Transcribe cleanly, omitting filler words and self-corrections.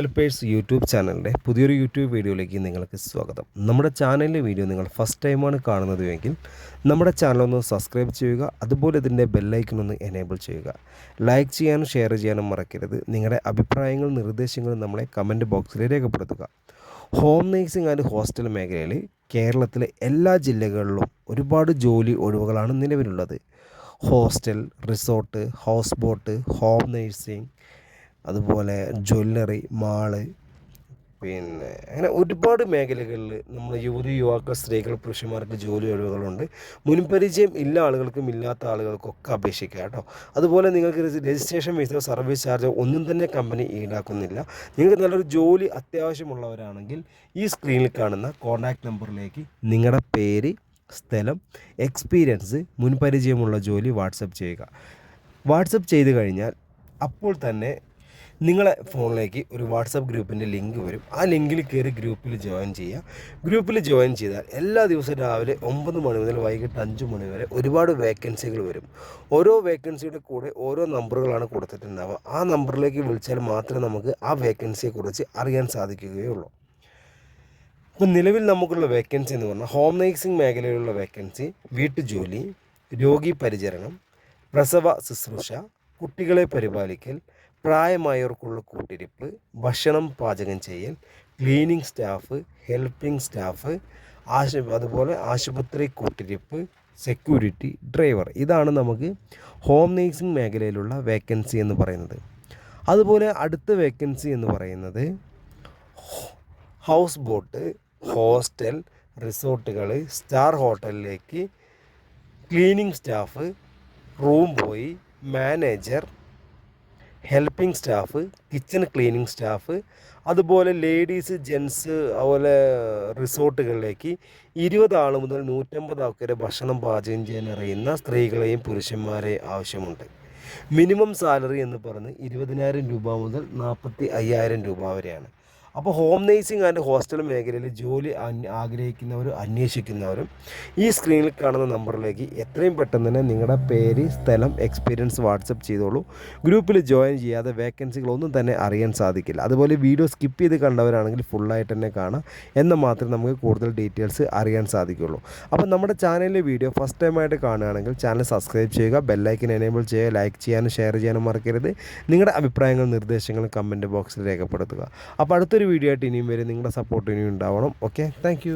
Developers YouTube ചാനലിൻ്റെ പുതിയൊരു YouTube വീഡിയോയിലേക്ക് നിങ്ങൾക്ക് സ്വാഗതം. നമ്മുടെ ചാനലിലെ വീഡിയോ നിങ്ങൾ ഫസ്റ്റ് ടൈമാണ് കാണുന്നതെങ്കിൽ നമ്മുടെ ചാനലൊന്ന് സബ്സ്ക്രൈബ് ചെയ്യുക. അതുപോലെ ഇതിൻ്റെ ബെല്ലൈക്കൺ ഒന്ന് എനേബിൾ ചെയ്യുക. ലൈക്ക് ചെയ്യാനും ഷെയർ ചെയ്യാനും മറക്കരുത്. നിങ്ങളുടെ അഭിപ്രായങ്ങളും നിർദ്ദേശങ്ങളും നമ്മളെ കമൻറ്റ് ബോക്സിൽ രേഖപ്പെടുത്തുക. ഹോം നേഴ്സിംഗ് ആൻഡ് ഹോസ്റ്റൽ മേഖലയിൽ കേരളത്തിലെ എല്ലാ ജില്ലകളിലും ഒരുപാട് ജോലി ഒഴിവുകളാണ് നിലവിലുള്ളത്. Hostel, resort, house boat, home nursing, അതുപോലെ ജ്വല്ലറി, മാള്, അങ്ങനെ ഒരുപാട് മേഖലകളിൽ നമ്മൾ യുവാക്കൾ, സ്ത്രീകൾ, പുരുഷന്മാർക്ക് ജോലി ഒഴിവുകളുണ്ട്. മുൻപരിചയം ഇല്ല ആളുകൾക്കും ഇല്ലാത്ത ആളുകൾക്കൊക്കെ അപേക്ഷിക്കുക കേട്ടോ. അതുപോലെ നിങ്ങൾക്ക് രജിസ്ട്രേഷൻ ഫീസോ സർവീസ് ചാർജോ ഒന്നും തന്നെ കമ്പനി ഈടാക്കുന്നില്ല. നിങ്ങൾക്ക് നല്ലൊരു ജോലി അത്യാവശ്യമുള്ളവരാണെങ്കിൽ ഈ സ്ക്രീനിൽ കാണുന്ന കോൺടാക്റ്റ് നമ്പറിലേക്ക് നിങ്ങളുടെ പേര്, സ്ഥലം, എക്സ്പീരിയൻസ്, മുൻപരിചയമുള്ള ജോലി വാട്സപ്പ് ചെയ്യുക. വാട്സപ്പ് ചെയ്ത് കഴിഞ്ഞാൽ അപ്പോൾ തന്നെ നിങ്ങളെ ഫോണിലേക്ക് ഒരു വാട്സപ്പ് ഗ്രൂപ്പിൻ്റെ ലിങ്ക് വരും. ആ ലിങ്കിൽ കയറി ഗ്രൂപ്പിൽ ജോയിൻ ചെയ്യുക. ഗ്രൂപ്പിൽ ജോയിൻ ചെയ്താൽ എല്ലാ ദിവസവും രാവിലെ 9 മണി മുതൽ വൈകിട്ട് 5 മണി വരെ ഒരുപാട് വേക്കൻസികൾ വരും. ഓരോ വേക്കൻസിയുടെ കൂടെ ഓരോ നമ്പറുകളാണ് കൊടുത്തിട്ടുണ്ടാവുക. ആ നമ്പറിലേക്ക് വിളിച്ചാൽ മാത്രമേ നമുക്ക് ആ വേക്കൻസിയെക്കുറിച്ച് അറിയാൻ സാധിക്കുകയുള്ളൂ. അപ്പോൾ നിലവിൽ നമുക്കുള്ള വേക്കൻസി എന്ന് പറഞ്ഞാൽ ഹോം നേഴ്സിംഗ് മേഖലയിലുള്ള വേക്കൻസി, വീട്ടുജോലി, രോഗി പരിചരണം, പ്രസവ ശുശ്രൂഷ, കുട്ടികളെ പരിപാലിക്കൽ, പ്രായമായവർക്കുള്ള കൂട്ടിരിപ്പ്, ഭക്ഷണം പാചകം ചെയ്യൽ, ക്ലീനിങ് സ്റ്റാഫ്, ഹെൽപ്പിംഗ് സ്റ്റാഫ്, അതുപോലെ ആശുപത്രി കൂട്ടിരിപ്പ്, സെക്യൂരിറ്റി, ഡ്രൈവർ. ഇതാണ് നമുക്ക് ഹോം നേഴ്സിംഗ് മേഖലയിലുള്ള വേക്കൻസി എന്ന് പറയുന്നത്. അതുപോലെ അടുത്ത വേക്കൻസി എന്ന് പറയുന്നത് ഹൗസ് ബോട്ട്, ഹോസ്റ്റൽ, റിസോർട്ടുകൾ, സ്റ്റാർ ഹോട്ടലിലേക്ക് cleaning staff, room boy, manager, helping staff, kitchen cleaning staff, അതുപോലെ ലേഡീസ്, ജെൻസ്, അതുപോലെ റിസോർട്ടുകളിലേക്ക് 20 ആൾ മുതൽ 150 ആൾക്ക് വരെ ഭക്ഷണം പാചകം ചെയ്യാൻ അറിയുന്ന സ്ത്രീകളെയും പുരുഷന്മാരെയും ആവശ്യമുണ്ട്. മിനിമം സാലറി എന്ന് പറഞ്ഞ് 20,000 രൂപ മുതൽ 45,000 രൂപ വരെയാണ്. അപ്പോൾ ഹോം നേഴ്സിംഗ് ആൻഡ് ഹോസ്റ്റൽ മേഖലയിൽ ജോലി ആഗ്രഹിക്കുന്നവരും അന്വേഷിക്കുന്നവരും ഈ സ്ക്രീനിൽ കാണുന്ന നമ്പറിലേക്ക് എത്രയും പെട്ടെന്ന് തന്നെ നിങ്ങളുടെ പേര്, സ്ഥലം, എക്സ്പീരിയൻസ് വാട്സപ്പ് ചെയ്തോളൂ. ഗ്രൂപ്പിൽ ജോയിൻ ചെയ്യാതെ വേക്കൻസികളൊന്നും തന്നെ അറിയാൻ സാധിക്കില്ല. അതുപോലെ വീഡിയോ സ്കിപ്പ് ചെയ്ത് കണ്ടവരാണെങ്കിൽ ഫുള്ളായിട്ട് തന്നെ കാണാം, എന്നാൽ മാത്രമേ നമുക്ക് കൂടുതൽ ഡീറ്റെയിൽസ് അറിയാൻ സാധിക്കുള്ളൂ. അപ്പോൾ നമ്മുടെ ചാനലിലെ വീഡിയോ ഫസ്റ്റ് ടൈമായിട്ട് കാണുകയാണെങ്കിൽ ചാനൽ സബ്സ്ക്രൈബ് ചെയ്യുക, ബെല്ലൈക്കൻ എനേബിൾ ചെയ്യുക, ലൈക്ക് ചെയ്യാനും ഷെയർ ചെയ്യാനും മറക്കരുത്. നിങ്ങളുടെ അഭിപ്രായങ്ങളും നിർദ്ദേശങ്ങളും കമൻറ്റ് ബോക്സിൽ രേഖപ്പെടുത്തുക. അപ്പോൾ അടുത്തൊരു വീഡിയോ ആയിട്ട് ഇനിയും വരെ നിങ്ങളുടെ സപ്പോർട്ട് ഇനിയും ഉണ്ടാവണം. Okay, thank